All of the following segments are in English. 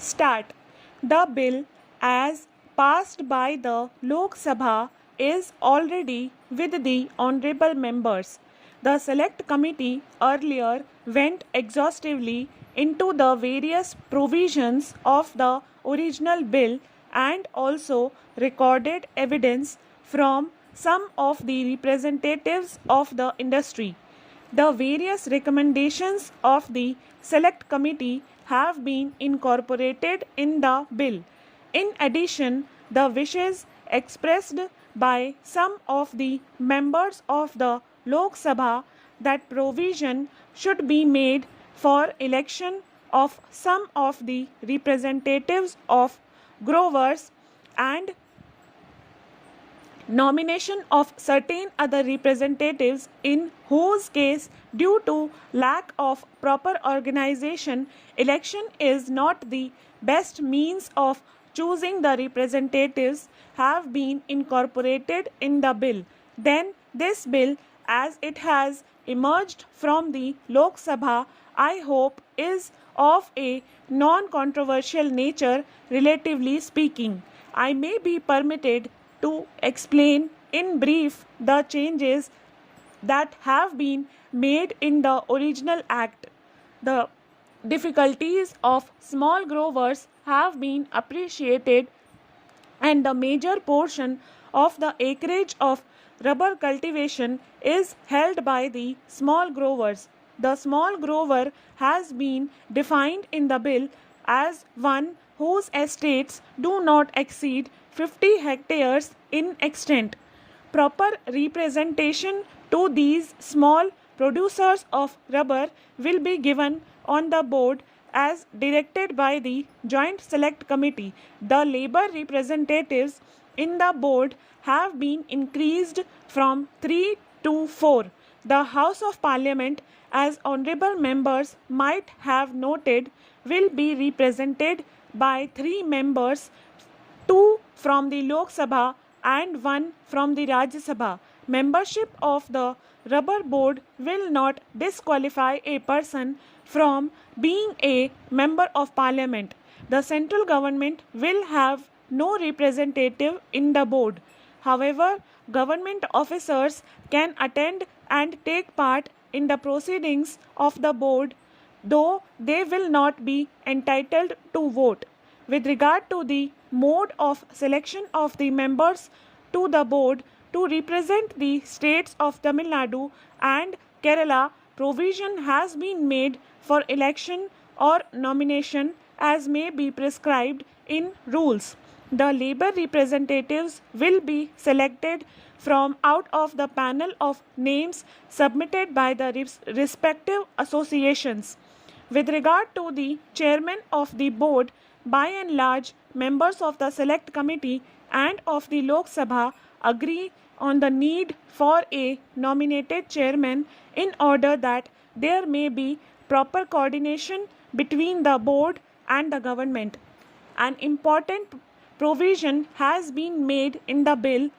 Start. The bill as passed by the Lok Sabha is already with the honorable members. The select committee earlier went exhaustively into the various provisions of the original bill and also recorded evidence from some of the representatives of the industry. The various recommendations of the Select Committee have been incorporated in the bill. In addition, the wishes expressed by some of the members of the Lok Sabha that provision should be made for election of some of the representatives of growers and nomination of certain other representatives in whose case due to lack of proper organization election is not the best means of choosing the representatives have been incorporated in the bill. Then this bill as it has emerged from the Lok Sabha I hope is of a non-controversial nature relatively speaking. I may be permitted to explain in brief the changes that have been made in the original act. The difficulties of small growers have been appreciated and the major portion of the acreage of rubber cultivation is held by the small growers. The small grower has been defined in the bill as one whose estates do not exceed 50 hectares in extent. Proper representation to these small producers of rubber will be given on the board as directed by the Joint Select Committee. The labor representatives in the board have been increased from 3 to 4. The House of Parliament, as honorable members might have noted, will be represented by 3 members, 2 from the Lok Sabha and 1 from the Rajya Sabha. Membership of the rubber board will not disqualify a person from being a member of parliament. The central government will have no representative in the board. However, government officers can attend and take part in the proceedings of the board, though they will not be entitled to vote. With regard to the mode of selection of the members to the board to represent the states of Tamil Nadu and Kerala, provision has been made for election or nomination as may be prescribed in rules. The labor representatives will be selected from out of the panel of names submitted by the respective associations. With regard to the chairman of the board, by and large, members of the Select Committee and of the Lok Sabha agree on the need for a nominated chairman in order that there may be proper coordination between the board and the government. An important provision has been made in the bill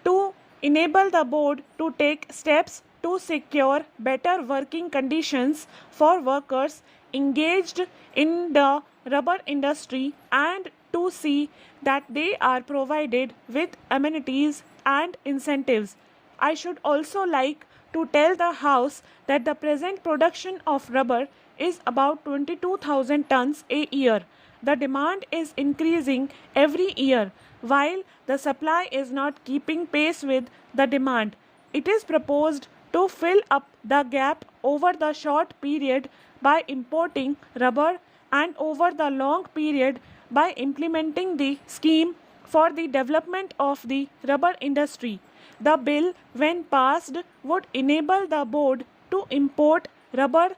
to enable the board to take steps to secure better working conditions for workers engaged in the rubber industry and to see that they are provided with amenities and incentives. I should also like to tell the House that the present production of rubber is about 22,000 tons a year. The demand is increasing every year while the supply is not keeping pace with the demand. It is proposed to fill up the gap over the short period by importing rubber and over the long period by implementing the scheme for the development of the rubber industry. The bill, when passed, would enable the board to import rubber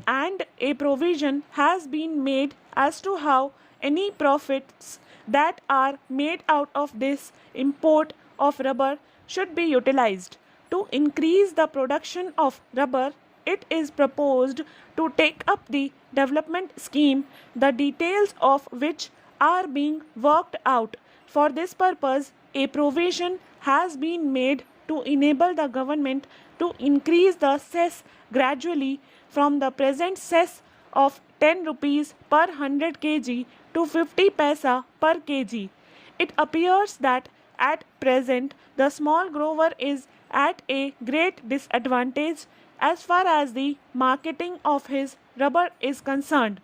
and a provision has been made as to how any profits that are made out of this import of rubber should be utilized. To increase the production of rubber, it is proposed to take up the development scheme, the details of which are being worked out. For this purpose, a provision has been made to enable the government to increase the cess gradually from the present cess of 10 rupees per 100 kg to 50 paisa per kg. It appears that at present the small grower is at a great disadvantage as far as the marketing of his rubber is concerned.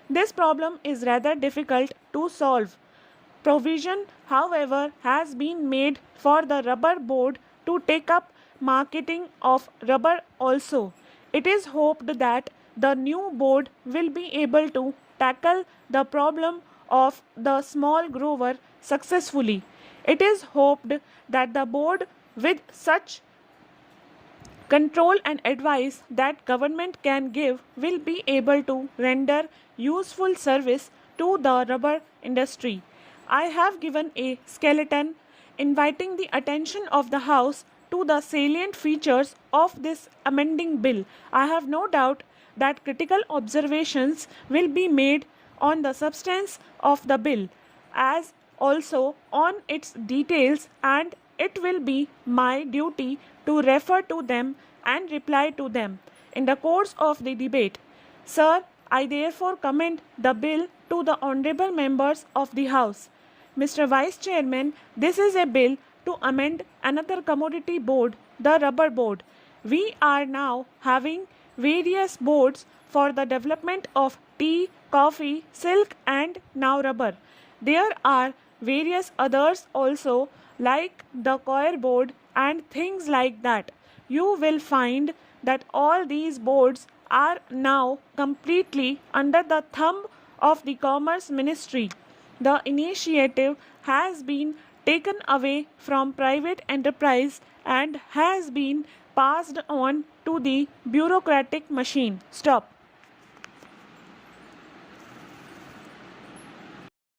This problem is rather difficult to solve. Provision, however, has been made for the rubber board to take up marketing of rubber also. It is hoped that the new board will be able to tackle the problem of the small grower successfully. It is hoped that the board with such control and advice that government can give will be able to render useful service to the rubber industry. I have given a skeleton inviting the attention of the House to the salient features of this amending bill. I have no doubt that critical observations will be made on the substance of the bill as also on its details, and it will be my duty to refer to them and reply to them in the course of the debate. Sir, I therefore commend the bill to the honorable members of the House. Mr. Vice Chairman, this is a bill to amend another commodity board, the rubber board. We are now having various boards for the development of tea, coffee, silk, and now rubber. There are various others also, like the coir board and things like that. You will find that all these boards are now completely under the thumb of the Commerce Ministry. The initiative has been taken away from private enterprise and has been passed on to the bureaucratic machine. Stop.